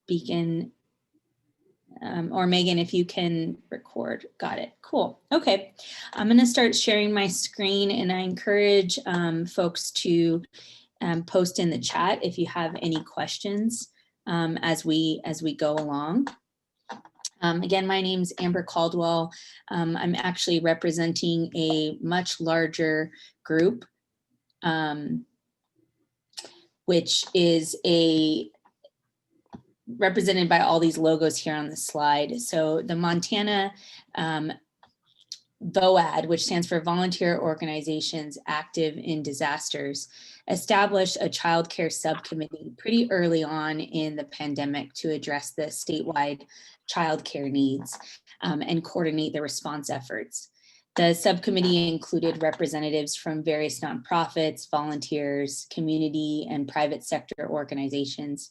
beacon, or Megan, if you can record. Got it. Cool. Okay. I'm going to start sharing my screen, and I encourage folks to post in the chat if you have any questions as we go along. Again, my name's Amber Caldwell. I'm actually representing a much larger group, which is represented by all these logos here on the slide. So the Montana VOAD, which stands for Volunteer Organizations Active in Disasters, established a child care subcommittee pretty early on in the pandemic to address the statewide child care needs and coordinate the response efforts. The subcommittee included representatives from various nonprofits, volunteers, community, and private sector organizations.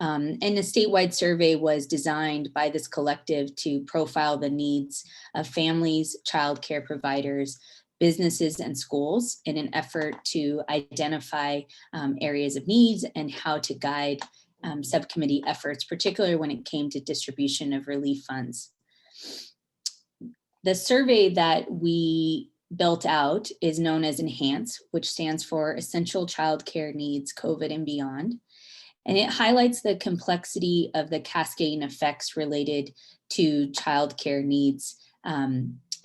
And a statewide survey was designed by this collective to profile the needs of families, child care providers, businesses, and schools in an effort to identify areas of needs and how to guide subcommittee efforts, particularly when it came to distribution of relief funds. The survey that we built out is known as ENHANCE, which stands for Essential Child Care Needs, COVID and Beyond. And it highlights the complexity of the cascading effects related to childcare needs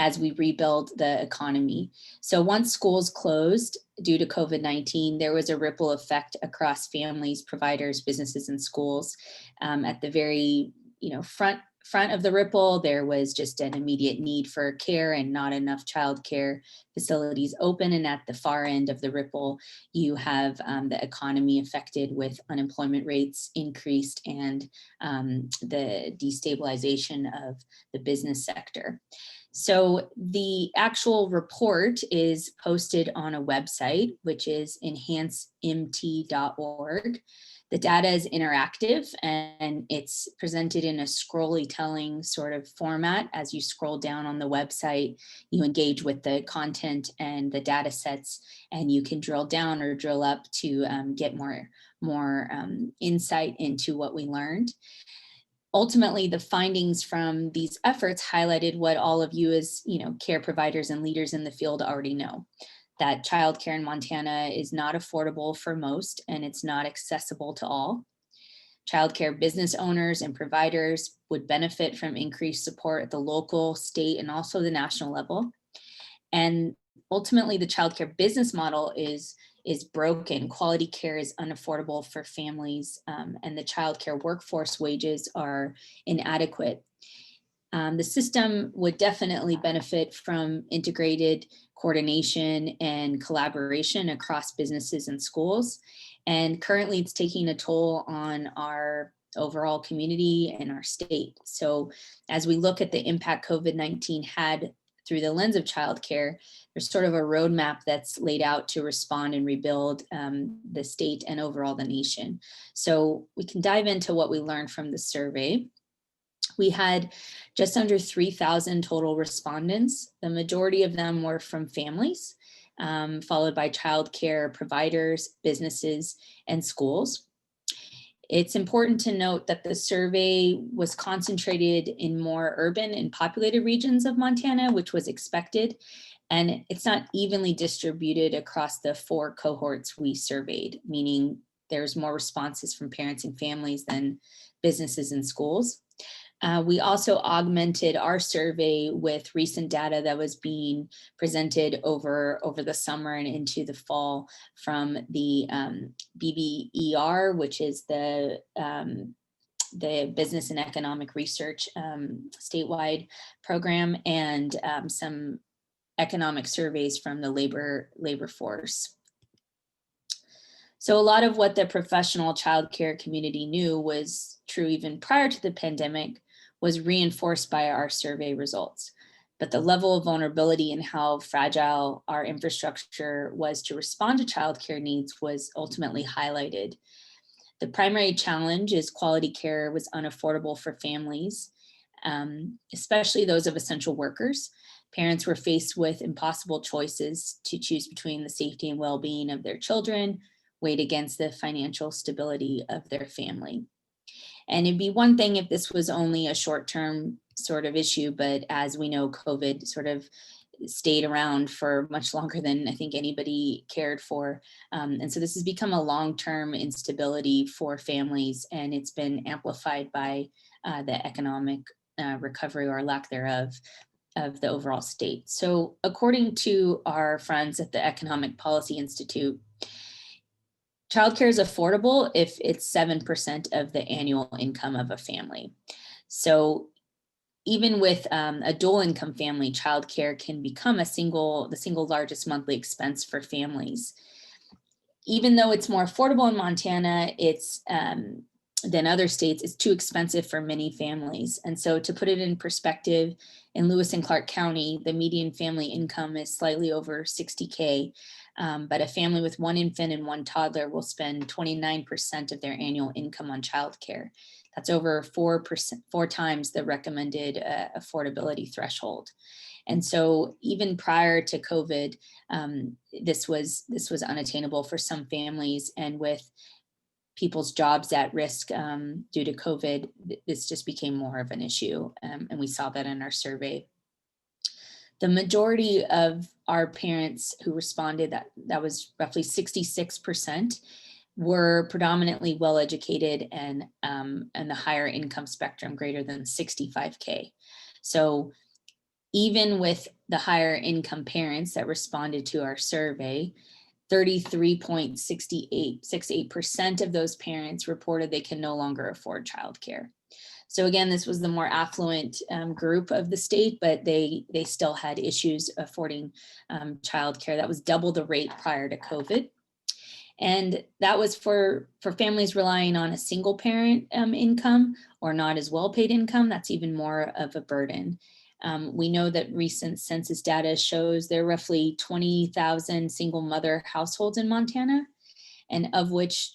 as we rebuild the economy. So once schools closed due to COVID-19, there was a ripple effect across families, providers, businesses, and schools. At the very front of the ripple, there was just an immediate need for care and not enough childcare facilities open. And at the far end of the ripple, you have the economy affected with unemployment rates increased and the destabilization of the business sector. So the actual report is posted on a website, which is enhancemt.org. The data is interactive and it's presented in a scrolly telling sort of format. As you scroll down on the website, you engage with the content and the data sets, and you can drill down or drill up to get more insight into what we learned. Ultimately, the findings from these efforts highlighted what all of you as care providers and leaders in the field already know, that childcare in Montana is not affordable for most and it's not accessible to all. Childcare business owners and providers would benefit from increased support at the local, state, and also the national level. And ultimately, the childcare business model is broken. Quality care is unaffordable for families, and the childcare workforce wages are inadequate. The system would definitely benefit from integrated coordination and collaboration across businesses and schools. And currently it's taking a toll on our overall community and our state. So as we look at the impact COVID-19 had through the lens of childcare, there's sort of a roadmap that's laid out to respond and rebuild the state and overall the nation. So we can dive into what we learned from the survey. We had just under 3,000 total respondents. The majority of them were from families, followed by childcare providers, businesses, and schools. It's important to note that the survey was concentrated in more urban and populated regions of Montana, which was expected, and it's not evenly distributed across the 4 cohorts we surveyed, meaning there's more responses from parents and families than businesses and schools. We also augmented our survey with recent data that was being presented over the summer and into the fall from the BBER, which is the Business and Economic Research statewide program, and some economic surveys from the labor force. So a lot of what the professional childcare community knew was true even prior to the pandemic was reinforced by our survey results. But the level of vulnerability and how fragile our infrastructure was to respond to childcare needs was ultimately highlighted. The primary challenge is quality care was unaffordable for families, especially those of essential workers. Parents were faced with impossible choices to choose between the safety and well-being of their children, weighed against the financial stability of their family. And it'd be one thing if this was only a short-term sort of issue, but as we know, COVID sort of stayed around for much longer than I think anybody cared for. And so this has become a long-term instability for families, and it's been amplified by the economic recovery or lack thereof of the overall state. So according to our friends at the Economic Policy Institute, childcare is affordable if it's 7% of the annual income of a family. So even with a dual income family, childcare can become the single largest monthly expense for families. Even though it's more affordable in Montana, it's than other states, it's too expensive for many families. And so to put it in perspective, in Lewis and Clark County, the median family income is slightly over $60K. But a family with one infant and one toddler will spend 29% of their annual income on childcare. That's over 4 times the recommended affordability threshold. And so even prior to COVID, this was unattainable for some families, and with people's jobs at risk due to COVID, this just became more of an issue. And we saw that in our survey. The majority of our parents who responded, that was roughly 66%, were predominantly well-educated and the higher income spectrum, greater than 65K. So even with the higher income parents that responded to our survey, 33.68% of those parents reported they can no longer afford childcare. So again, this was the more affluent group of the state, but they still had issues affording childcare. That was double the rate prior to COVID. And that was for families relying on a single parent income or not as well paid income. That's even more of a burden. We know that recent census data shows there are roughly 20,000 single mother households in Montana, and of which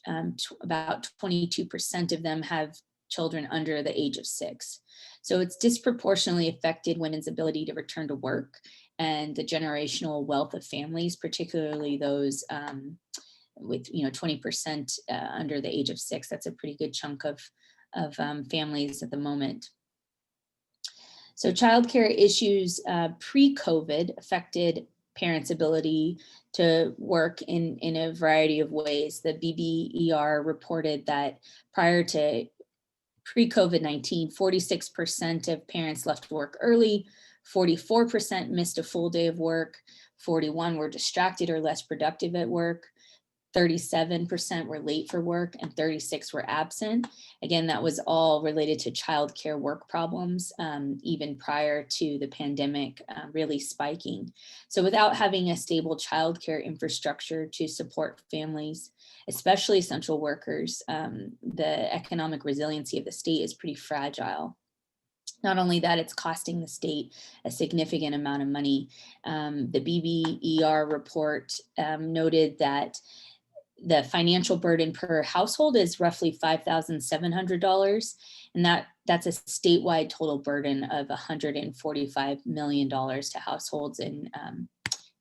about 22% of them have children under the age of 6. So it's disproportionately affected women's ability to return to work and the generational wealth of families, particularly those with 20% under the age of 6. That's a pretty good chunk of families at the moment. So childcare issues pre-COVID affected parents' ability to work in a variety of ways. The BBER reported that prior to pre-COVID-19, 46% of parents left work early, 44% missed a full day of work, 41% were distracted or less productive at work, 37% were late for work, and 36% were absent. Again, that was all related to childcare work problems, even prior to the pandemic really spiking. So without having a stable childcare infrastructure to support families, especially essential workers, the economic resiliency of the state is pretty fragile. Not only that, it's costing the state a significant amount of money. The BBER report noted that the financial burden per household is roughly $5,700, and that's a statewide total burden of $145 million to households, and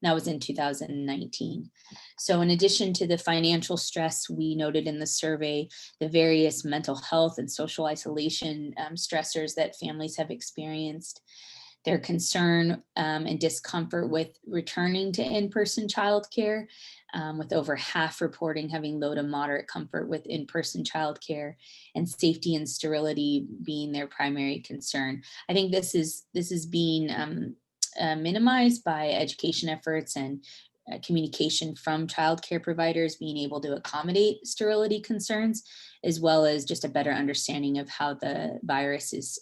that was in 2019. So in addition to the financial stress we noted in the survey, the various mental health and social isolation stressors that families have experienced, their concern and discomfort with returning to in-person childcare, with over half reporting having low to moderate comfort with in-person childcare, and safety and sterility being their primary concern. I think this is being minimized by education efforts and communication from childcare providers being able to accommodate sterility concerns, as well as just a better understanding of how the virus is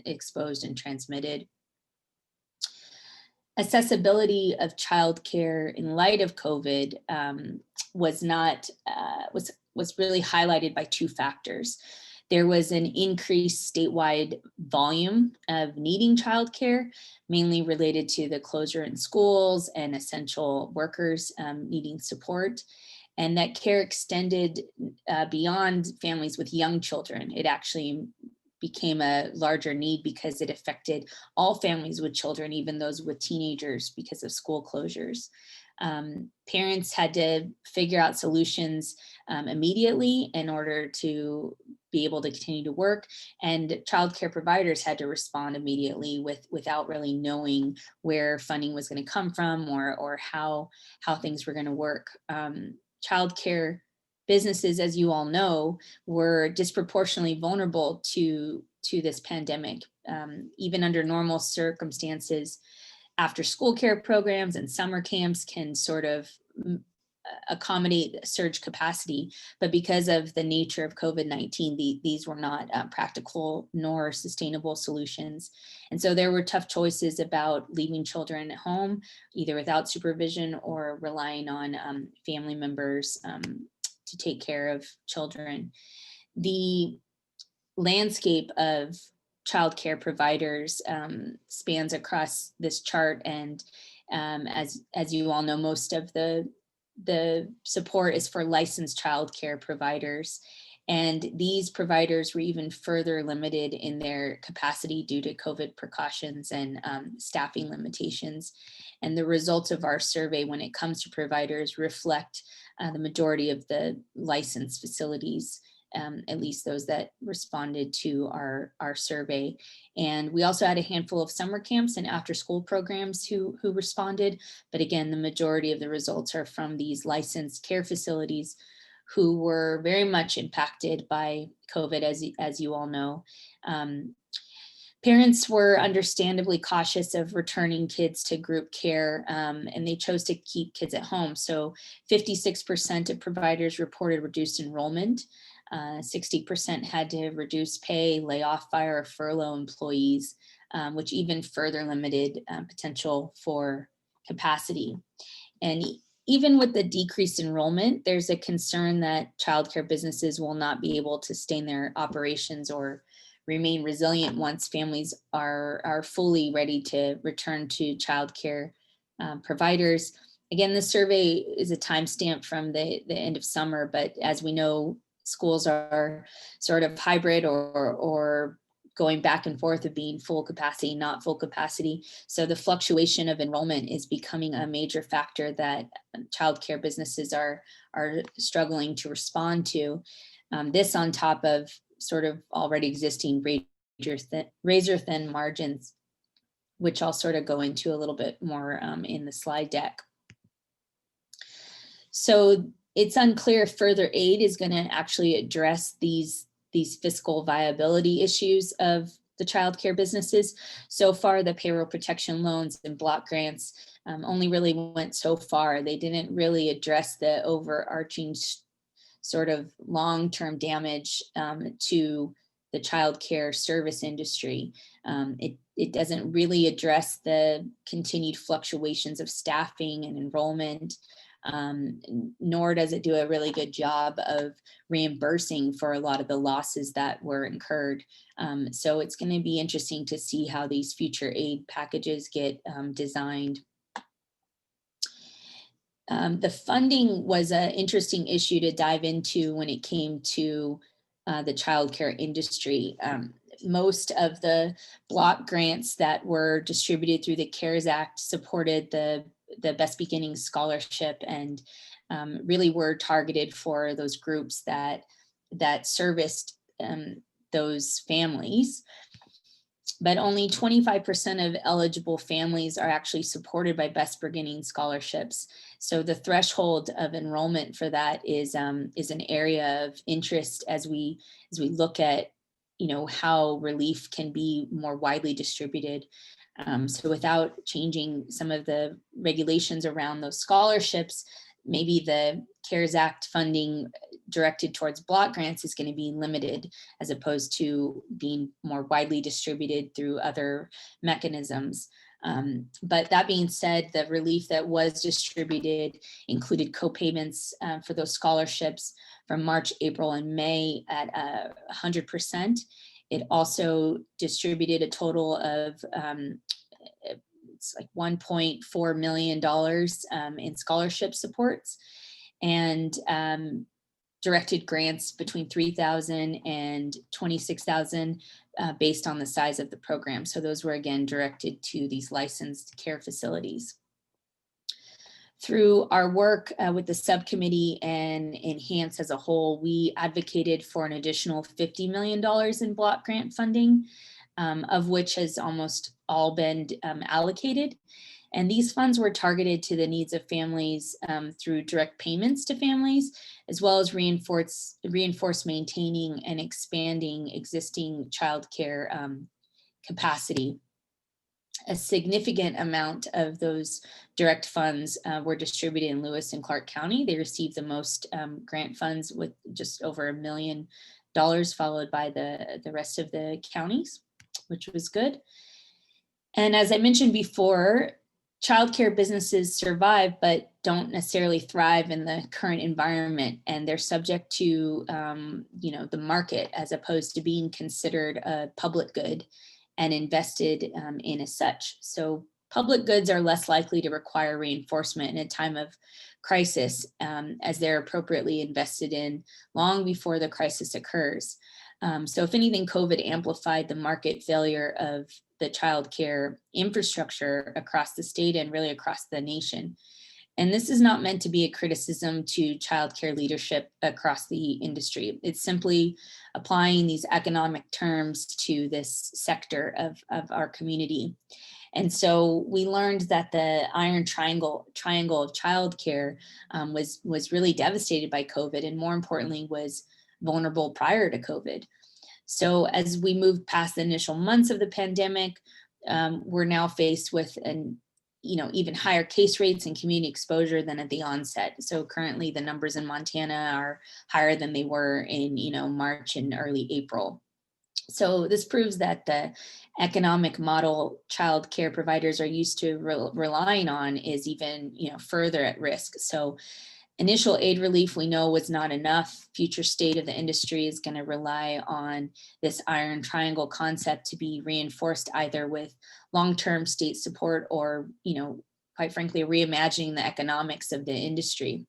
exposed and transmitted. Accessibility of childcare in light of COVID was really highlighted by two factors. There was an increased statewide volume of needing childcare, mainly related to the closure in schools and essential workers needing support. And that care extended beyond families with young children. It actually became a larger need because it affected all families with children, even those with teenagers, because of school closures. Parents had to figure out solutions immediately in order to be able to continue to work, and childcare providers had to respond immediately without really knowing where funding was going to come from, or how things were going to work. Childcare businesses, as you all know, were disproportionately vulnerable to this pandemic. Even under normal circumstances, after school care programs and summer camps can sort of accommodate surge capacity, but because of the nature of COVID-19, these were not practical nor sustainable solutions. And so there were tough choices about leaving children at home, either without supervision or relying on family members to take care of children. The landscape of childcare providers spans across this chart, and as you all know, most of the support is for licensed childcare providers, and these providers were even further limited in their capacity due to COVID precautions and staffing limitations. And the results of our survey when it comes to providers reflect the majority of the licensed facilities, at least those that responded to our survey. And we also had a handful of summer camps and after school programs who responded. But again, the majority of the results are from these licensed care facilities who were very much impacted by COVID, as you all know. Parents were understandably cautious of returning kids to group care, and they chose to keep kids at home. So 56% of providers reported reduced enrollment. 60% had to reduce pay, lay off, fire, or furlough employees, which even further limited potential for capacity. And even with the decreased enrollment, there's a concern that childcare businesses will not be able to sustain their operations or remain resilient once families are fully ready to return to childcare providers. Again, this survey is a timestamp from the end of summer, but as we know, schools are sort of hybrid or going back and forth of being full capacity, not full capacity. So the fluctuation of enrollment is becoming a major factor that childcare businesses are struggling to respond to. This on top of sort of already existing razor thin margins, which I'll sort of go into a little bit more in the slide deck. So it's unclear if further aid is going to actually address these fiscal viability issues of the childcare businesses. So far, the payroll protection loans and block grants only really went so far. They didn't really address the overarching sort of long-term damage to the childcare service industry. It doesn't really address the continued fluctuations of staffing and enrollment, nor does it do a really good job of reimbursing for a lot of the losses that were incurred. So it's going to be interesting to see how these future aid packages get designed. The funding was an interesting issue to dive into when it came to the childcare industry. Most of the block grants that were distributed through the CARES Act supported the Best Beginnings Scholarship, and really were targeted for those groups that serviced those families. But only 25% of eligible families are actually supported by Best Beginnings scholarships. So the threshold of enrollment for that is an area of interest as we look at, how relief can be more widely distributed. So without changing some of the regulations around those scholarships, maybe the CARES Act funding directed towards block grants is going to be limited as opposed to being more widely distributed through other mechanisms. But that being said, the relief that was distributed included co-payments for those scholarships from March, April, and May at 100%. It also distributed a total of it's like $1.4 million in scholarship supports, and directed grants between $3,000 and $26,000 based on the size of the program. So those were again directed to these licensed care facilities. Through our work with the subcommittee and Enhance as a whole, we advocated for an additional $50 million in block grant funding, of which has almost all been allocated. And these funds were targeted to the needs of families through direct payments to families, as well as reinforce maintaining and expanding existing childcare capacity. A significant amount of those direct funds were distributed in Lewis and Clark County. They received the most grant funds with just over $1 million, followed by the rest of the counties, which was good. And as I mentioned before, childcare businesses survive, but don't necessarily thrive in the current environment, and they're subject to, the market as opposed to being considered a public good and invested in as such. So public goods are less likely to require reinforcement in a time of crisis, as they're appropriately invested in long before the crisis occurs. So if anything, COVID amplified the market failure of the childcare infrastructure across the state and really across the nation. And this is not meant to be a criticism to childcare leadership across the industry. It's simply applying these economic terms to this sector of our community. And so we learned that the iron triangle of childcare was really devastated by COVID, and more importantly, was vulnerable prior to COVID. So as we moved past the initial months of the pandemic, we're now faced with even higher case rates and community exposure than at the onset. So currently the numbers in Montana are higher than they were in March and early April. So this proves that the economic model child care providers are used to relying on is even further at risk. So initial aid relief, we know, was not enough. Future state of the industry is going to rely on this iron triangle concept to be reinforced either with long-term state support or, quite frankly, reimagining the economics of the industry.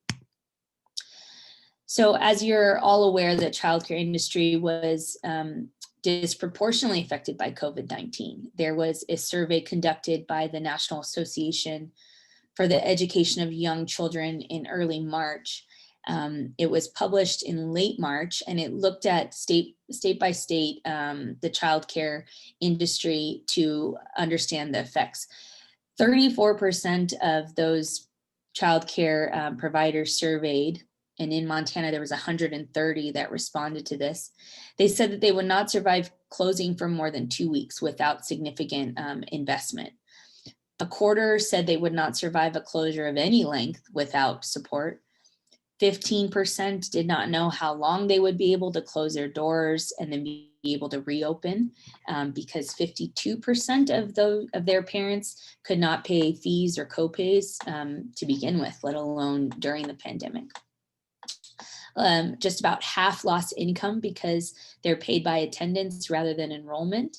So as you're all aware, the childcare industry was disproportionately affected by COVID-19. There was a survey conducted by the National Association for the Education of Young Children in early March. It was published in late March, and it looked at state by state the childcare industry to understand the effects. 34% of those childcare providers surveyed, and in Montana there was 130 that responded to this. They said that they would not survive closing for more than 2 weeks without significant investment. A quarter said they would not survive a closure of any length without support. 15% did not know how long they would be able to close their doors and then be able to reopen, because 52% of their parents could not pay fees or copays to begin with, let alone during the pandemic. Just about half lost income because they're paid by attendance rather than enrollment.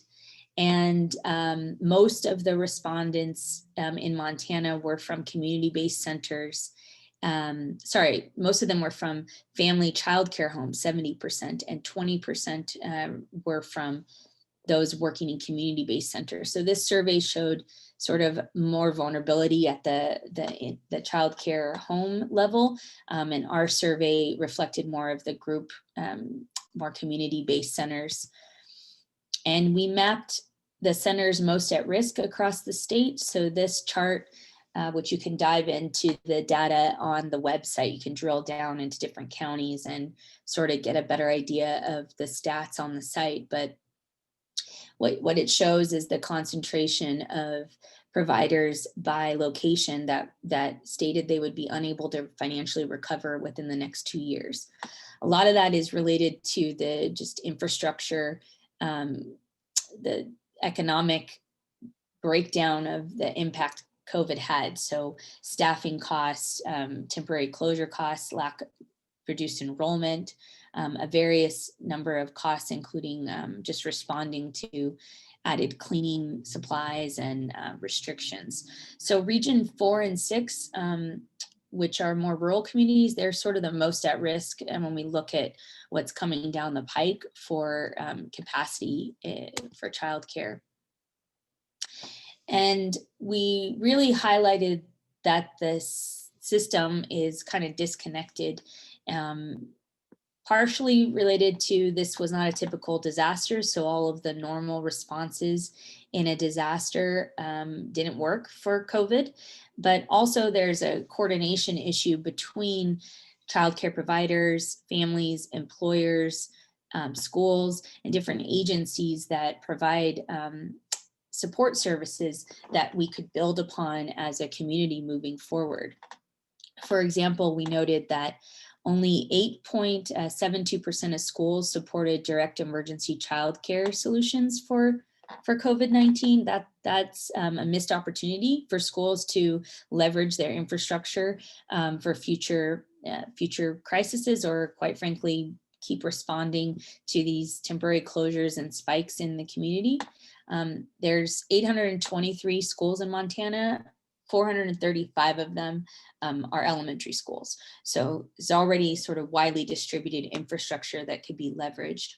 And most of the respondents in Montana were from community-based centers. Most of them were from family childcare homes, 70%, and 20% were from those working in community-based centers. So this survey showed sort of more vulnerability at the childcare home level, and our survey reflected more of the group, more community-based centers. And we mapped the centers most at risk across the state. So this chart, which you can dive into the data on the website, you can drill down into different counties and sort of get a better idea of the stats on the site. But what it shows is the concentration of providers by location that stated they would be unable to financially recover within the next 2 years. A lot of that is related to the just infrastructure, the economic breakdown of the impact COVID had. So staffing costs, temporary closure costs, lack of reduced enrollment, a various number of costs, including just responding to added cleaning supplies and restrictions. So region 4 and 6, which are more rural communities, they're sort of the most at risk. And when we look at what's coming down the pike for capacity for childcare. And we really highlighted that system is kind of disconnected, partially related to this was not a typical disaster. So all of the normal responses in a disaster didn't work for COVID, but also there's a coordination issue between childcare providers, families, employers, schools, and different agencies that provide support services that we could build upon as a community moving forward. For example, we noted that only 8.72% of schools supported direct emergency childcare solutions for COVID-19. That's a missed opportunity for schools to leverage their infrastructure for future crises, or quite frankly, keep responding to these temporary closures and spikes in the community. There's 823 schools in Montana. 435 of them are elementary schools. So it's already sort of widely distributed infrastructure that could be leveraged.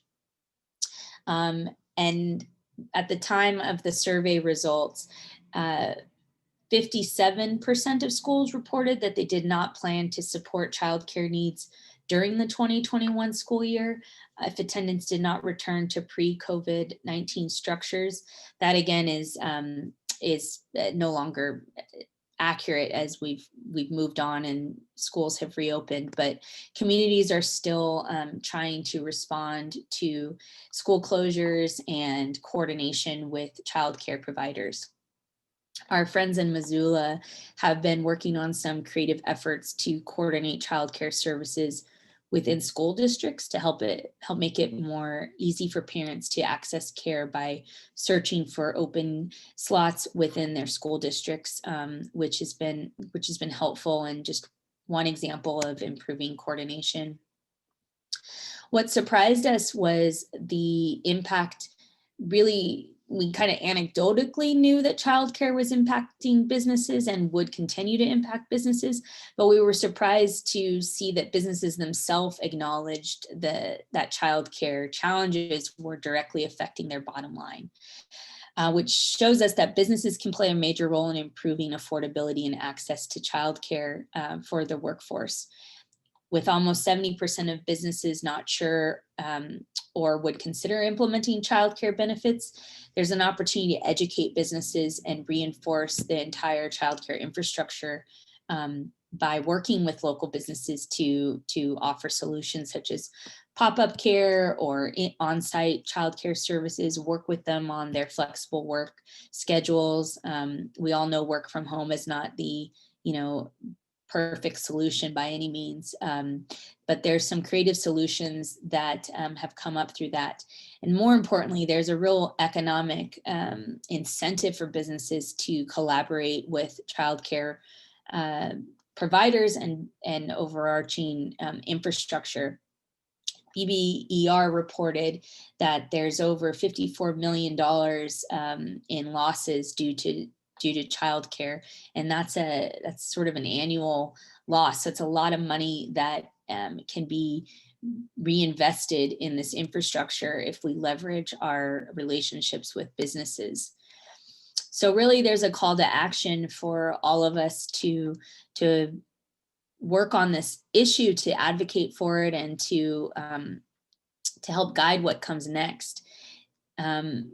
And at the time of the survey results, 57% of schools reported that they did not plan to support childcare needs during the 2021 school year if attendance did not return to pre-COVID-19 structures. That again is no longer accurate as we've moved on and schools have reopened, but communities are still trying to respond to school closures and coordination with childcare providers. Our friends in Missoula have been working on some creative efforts to coordinate childcare services within school districts to help make it more easy for parents to access care by searching for open slots within their school districts, which has been helpful and just one example of improving coordination. What surprised us was the impact. Really, we kind of anecdotally knew that childcare was impacting businesses and would continue to impact businesses, but we were surprised to see that businesses themselves acknowledged that childcare challenges were directly affecting their bottom line, which shows us that businesses can play a major role in improving affordability and access to childcare for the workforce. With almost 70% of businesses not sure or would consider implementing childcare benefits, there's an opportunity to educate businesses and reinforce the entire childcare infrastructure by working with local businesses to offer solutions such as pop-up care or on-site childcare services, work with them on their flexible work schedules. We all know work from home is not the, perfect solution by any means, but there's some creative solutions that have come up through that. And more importantly, there's a real economic incentive for businesses to collaborate with childcare providers and overarching infrastructure. BBER reported that there's over $54 million in losses due to childcare, and that's sort of an annual loss. So it's a lot of money that can be reinvested in this infrastructure if we leverage our relationships with businesses. So really, there's a call to action for all of us to work on this issue, to advocate for it, and to help guide what comes next.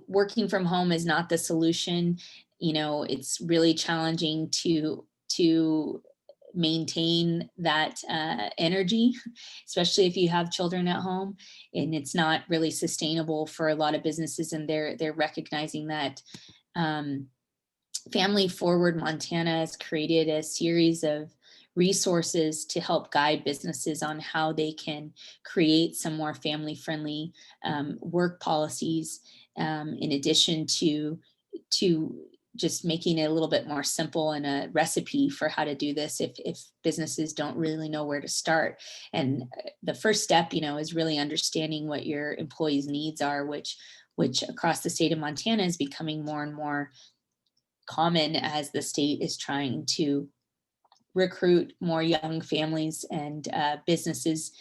Working from home is not the solution. It's really challenging to maintain that energy, especially if you have children at home, and it's not really sustainable for a lot of businesses, and they're recognizing that. Family Forward Montana has created a series of resources to help guide businesses on how they can create some more family-friendly work policies, in addition to just making it a little bit more simple and a recipe for how to do this if businesses don't really know where to start. And the first step, is really understanding what your employees' needs are, which across the state of Montana is becoming more and more common as the state is trying to recruit more young families, and businesses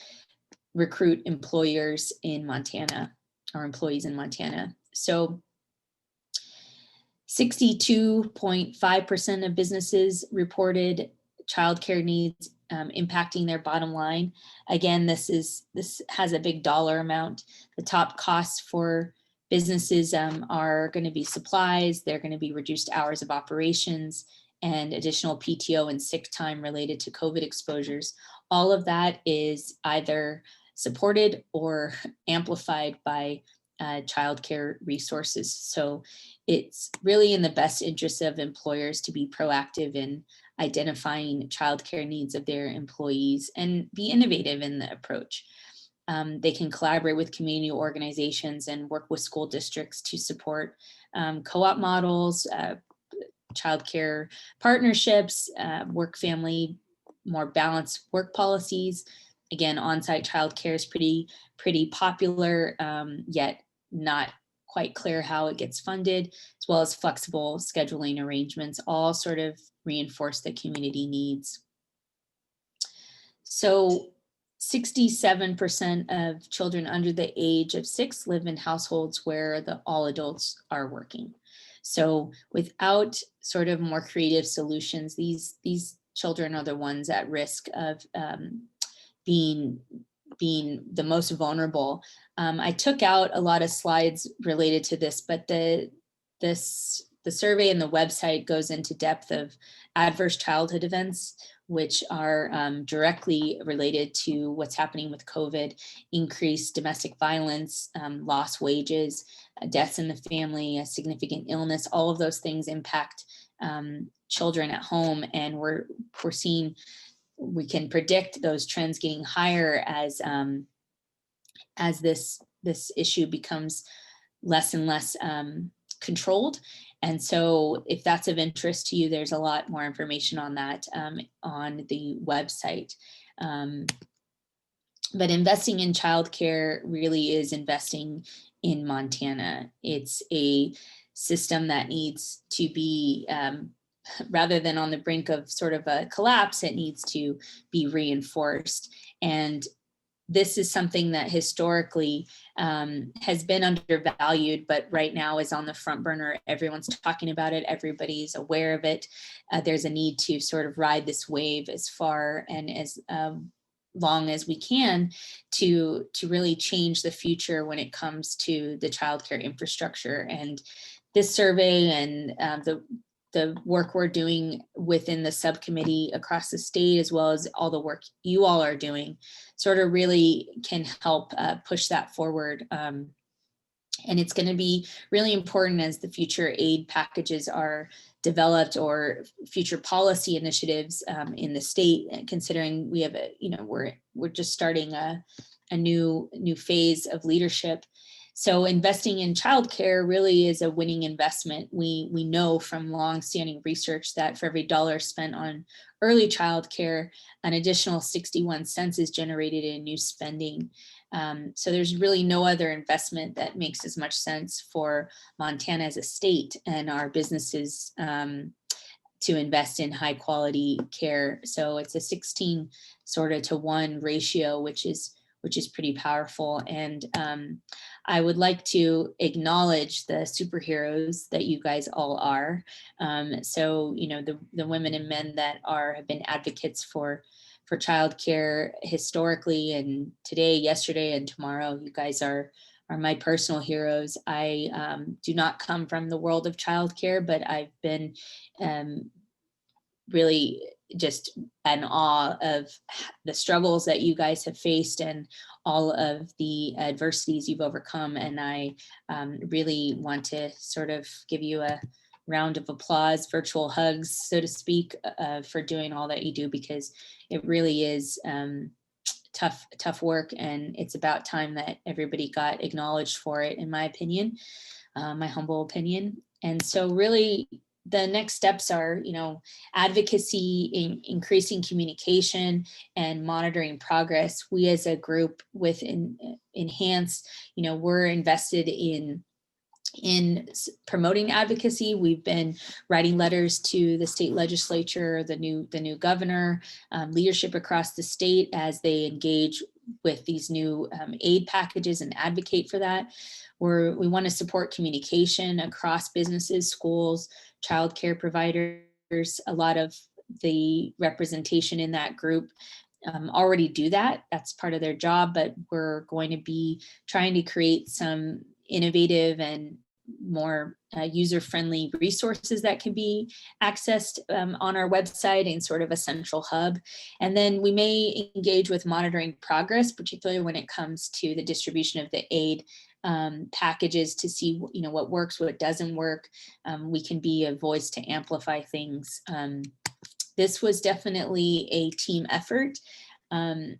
recruit employers in Montana, or employees in Montana. So 62.5% of businesses reported childcare needs impacting their bottom line. Again, this has a big dollar amount. The top costs for businesses are going to be supplies. They're going to be reduced hours of operations and additional PTO and sick time related to COVID exposures. All of that is either supported or amplified by childcare resources. So it's really in the best interest of employers to be proactive in identifying childcare needs of their employees and be innovative in the approach. They can collaborate with community organizations and work with school districts to support co-op models, childcare partnerships, work family, more balanced work policies. Again, on-site childcare is pretty popular, yet not quite clear how it gets funded, as well as flexible scheduling arrangements, all sort of reinforce the community needs. So 67% of children under the age of 6 live in households where all adults are working. So without sort of more creative solutions, these children are the ones at risk of being the most vulnerable. I took out a lot of slides related to this, but the survey and the website goes into depth of adverse childhood events, which are directly related to what's happening with COVID, increased domestic violence, lost wages, deaths in the family, a significant illness. All of those things impact children at home, and we're seeing, we can predict those trends getting higher as this issue becomes less and less controlled. And so if that's of interest to you, there's a lot more information on that on the website. But investing in childcare really is investing in Montana. It's a system that needs to be, rather than on the brink of sort of a collapse, it needs to be reinforced. And this is something that historically has been undervalued, but right now is on the front burner. Everyone's talking about it. Everybody's aware of it. There's a need to sort of ride this wave as far and as long as we can to really change the future when it comes to the childcare infrastructure. And this survey and the work we're doing within the subcommittee across the state, as well as all the work you all are doing, sort of really can help push that forward. And it's going to be really important as the future aid packages are developed or future policy initiatives in the state, considering we have we're just starting a new phase of leadership. So investing in childcare really is a winning investment. We know from longstanding research that for every dollar spent on early childcare, an additional 61 cents is generated in new spending. So there's really no other investment that makes as much sense for Montana as a state and our businesses to invest in high quality care. So it's a 16 sort of to 1 ratio, which is pretty powerful. And I would like to acknowledge the superheroes that you guys all are. So, the women and men that have been advocates for childcare historically, and today, yesterday, and tomorrow, you guys are my personal heroes. I do not come from the world of childcare, but I've been really just in awe of the struggles that you guys have faced and all of the adversities you've overcome. And I really want to sort of give you a round of applause, virtual hugs, so to speak, for doing all that you do, because it really is tough work. And it's about time that everybody got acknowledged for it, in my opinion, my humble opinion. And so really, the next steps are, advocacy, increasing communication, and monitoring progress. We as a group with Enhance, we're invested in promoting advocacy. We've been writing letters to the state legislature, the new governor, leadership across the state as they engage with these new aid packages and advocate for that. We want to support communication across businesses, schools, childcare providers. A lot of the representation in that group already do that. That's part of their job, but we're going to be trying to create some innovative and more user-friendly resources that can be accessed on our website in sort of a central hub. And then we may engage with monitoring progress, particularly when it comes to the distribution of the aid packages, to see what works, what doesn't work. We can be a voice to amplify things. This was definitely a team effort. I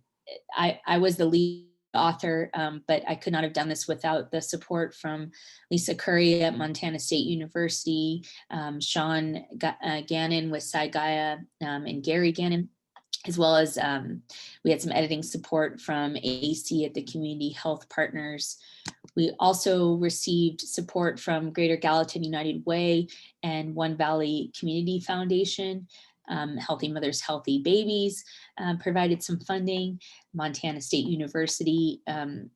was the lead author, but I could not have done this without the support from Lisa Curry at Montana State University, Sean Gannon with SciGaia, and Gary Gannon, as well as we had some editing support from AC at the Community Health Partners. We also received support from Greater Gallatin United Way and One Valley Community Foundation. Healthy Mothers, Healthy Babies provided some funding. Montana State University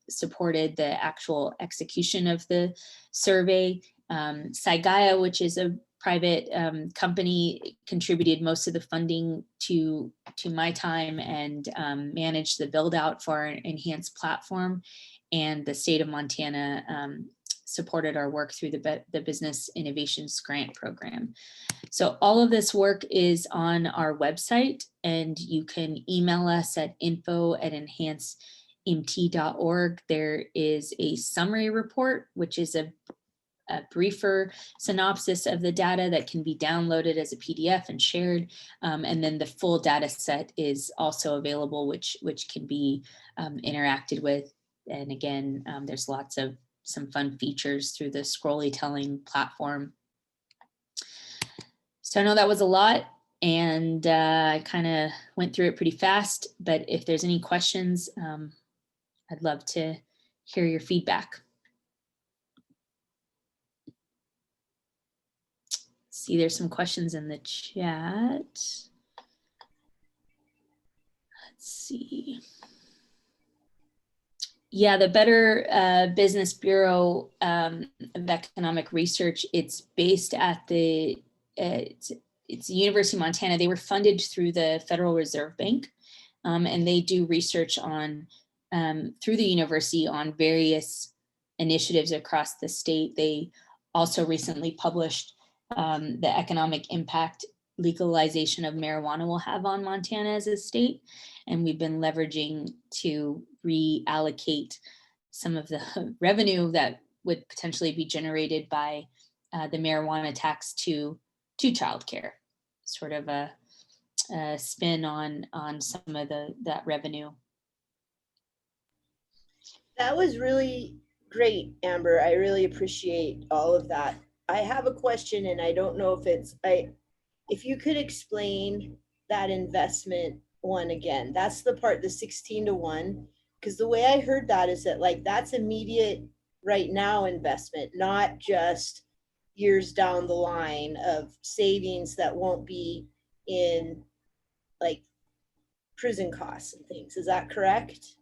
supported the actual execution of the survey. SciGaia, which is a private company, contributed most of the funding to my time and managed the build out for our enhanced platform. And the state of Montana supported our work through the Business Innovations Grant Program. So all of this work is on our website, and you can email us at info@enhancemt.org. There is a summary report, which is a briefer synopsis of the data that can be downloaded as a PDF and shared. And then the full data set is also available, which can be interacted with. And again, there's lots of some fun features through the scrolly telling platform. So I know that was a lot, and I kind of went through it pretty fast, but if there's any questions, I'd love to hear your feedback. See, there's some questions in the chat. Let's see. Yeah, the Better Business Bureau of Economic Research, it's based at the it's the University of Montana. They were funded through the Federal Reserve Bank, and they do research on through the university on various initiatives across the state. They also recently published the economic impact legalization of marijuana will have on Montana as a state. And we've been leveraging to reallocate some of the revenue that would potentially be generated by the marijuana tax to childcare, sort of a spin on some of that revenue. That was really great, Amber. I really appreciate all of that. I have a question, and I don't know if you could explain that investment one again. That's the part, the 16-to-1, because the way I heard that is that like that's immediate right now investment, not just years down the line of savings that won't be in like prison costs and things. Is that correct?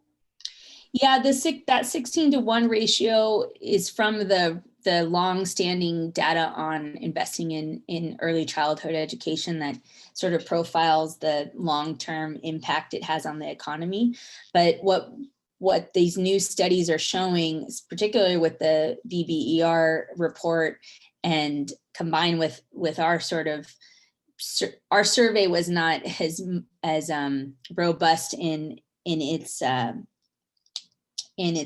Yeah, that 16-to-1 ratio is from the long-standing data on investing in early childhood education that sort of profiles the long-term impact it has on the economy. But what these new studies are showing, particularly with the BBER report, and combined with our sort of our survey was not as robust in its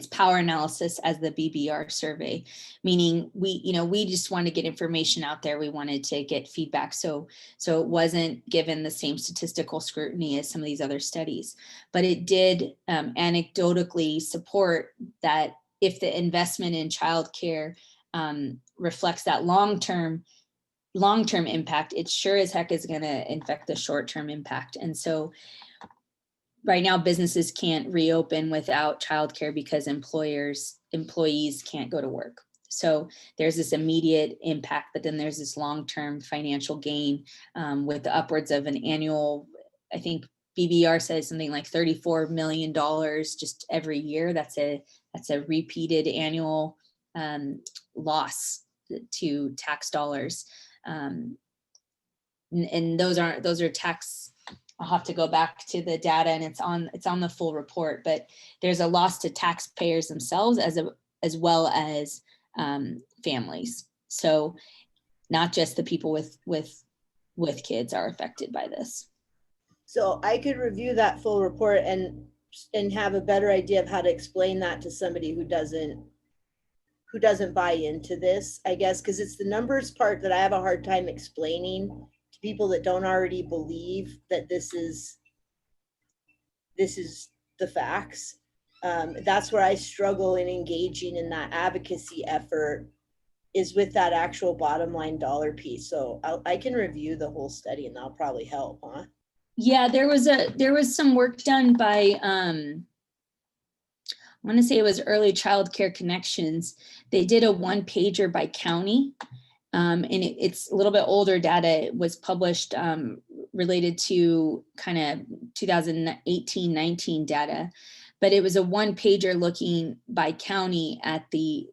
power analysis as the BBR survey, meaning we just want to get information out there. We wanted to get feedback. So it wasn't given the same statistical scrutiny as some of these other studies, but it did anecdotally support that if the investment in childcare reflects that long-term impact, it sure as heck is going to affect the short-term impact. And so right now, businesses can't reopen without childcare because employees can't go to work. So there's this immediate impact, but then there's this long-term financial gain with upwards of an annual, I think BBR says something like $34 million just every year. That's a repeated annual loss to tax dollars. and those are tax. I'll have to go back to the data, and it's on the full report, but there's a loss to taxpayers themselves as well as families. So not just the people with kids are affected by this. So I could review that full report and have a better idea of how to explain that to somebody who doesn't buy into this, I guess, because it's the numbers part that I have a hard time explaining to people that don't already believe that this is the facts. That's where I struggle in engaging in that advocacy effort, is with that actual bottom line dollar piece. So I can review the whole study, and that'll probably help, huh? Yeah, there was some work done by I want to say it was Early Child Care Connections. They did a one-pager by county, and it's a little bit older data. It was published related to kind of 2018-19 data, but it was a one-pager looking by county at the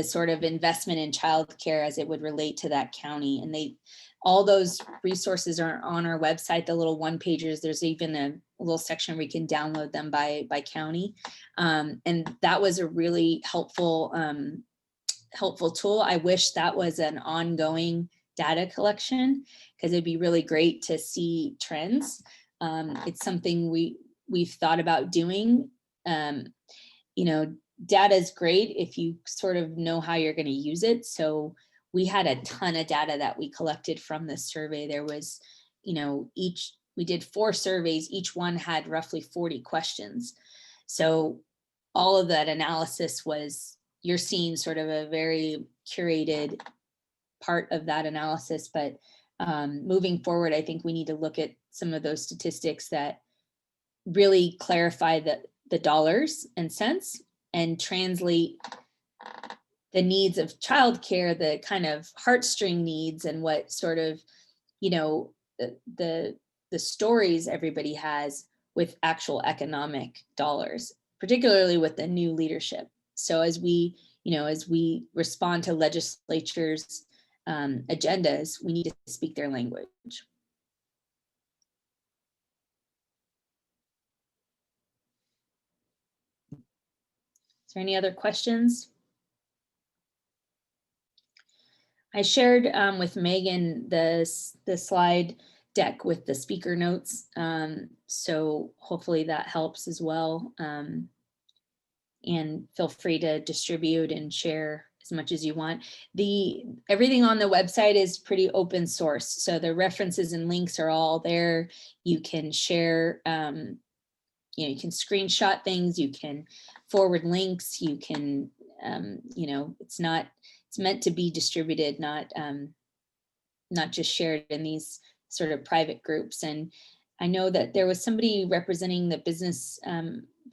sort of investment in childcare as it would relate to that county. And all those resources are on our website, the little one-pagers. There's even a little section where you can download them by county. And that was a really helpful tool. I wish that was an ongoing data collection, because it'd be really great to see trends. It's something we've thought about doing. Data is great if you sort of know how you're going to use it. So we had a ton of data that we collected from this survey. There was, we did 4 surveys. Each one had roughly 40 questions. So all of that analysis was, you're seeing sort of a very curated part of that analysis. But moving forward, I think we need to look at some of those statistics that really clarify the dollars and cents, and translate the needs of childcare, the kind of heartstring needs, and what sort of, the stories everybody has with actual economic dollars, particularly with the new leadership. So as we respond to legislatures' agendas, we need to speak their language. Is there any other questions? I shared with Megan the slide deck with the speaker notes. So hopefully that helps as well. And feel free to distribute and share as much as you want. Everything on the website is pretty open source. So the references and links are all there. You can share, you can screenshot things, you can forward links, you can, it's meant to be distributed, not just shared in these sort of private groups. And I know that there was somebody representing the business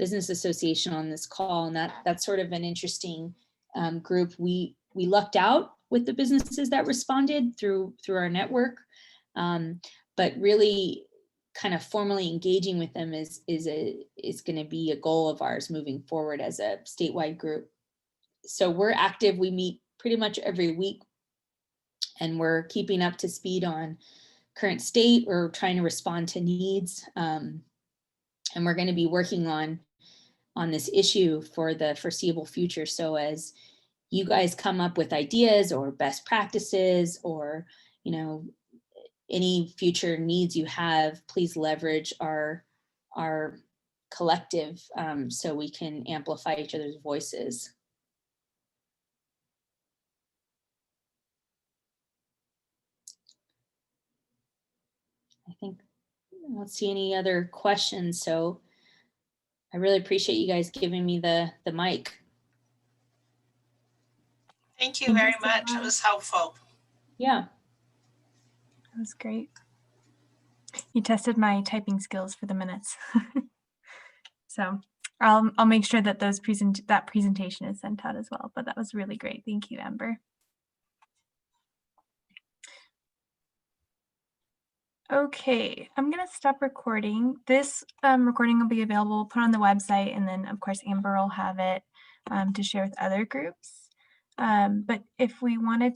association on this call, and that's sort of an interesting group. We lucked out with the businesses that responded through our network, but really kind of formally engaging with them is going to be a goal of ours moving forward as a statewide group. So we're active. We meet pretty much every week, and we're keeping up to speed on current state. We're trying to respond to needs, and we're going to be working on this issue for the foreseeable future. So as you guys come up with ideas or best practices, or any future needs you have, please leverage our collective, so we can amplify each other's voices. I think I don't see any other questions, so I really appreciate you guys giving me the mic. Thank you very much. It was helpful. Yeah. That was great. You tested my typing skills for the minutes. So I'll make sure that that presentation is sent out as well, but that was really great. Thank you, Amber. Okay, I'm going to stop recording. This recording will be available, put on the website, and then of course Amber will have it to share with other groups. But if we wanted to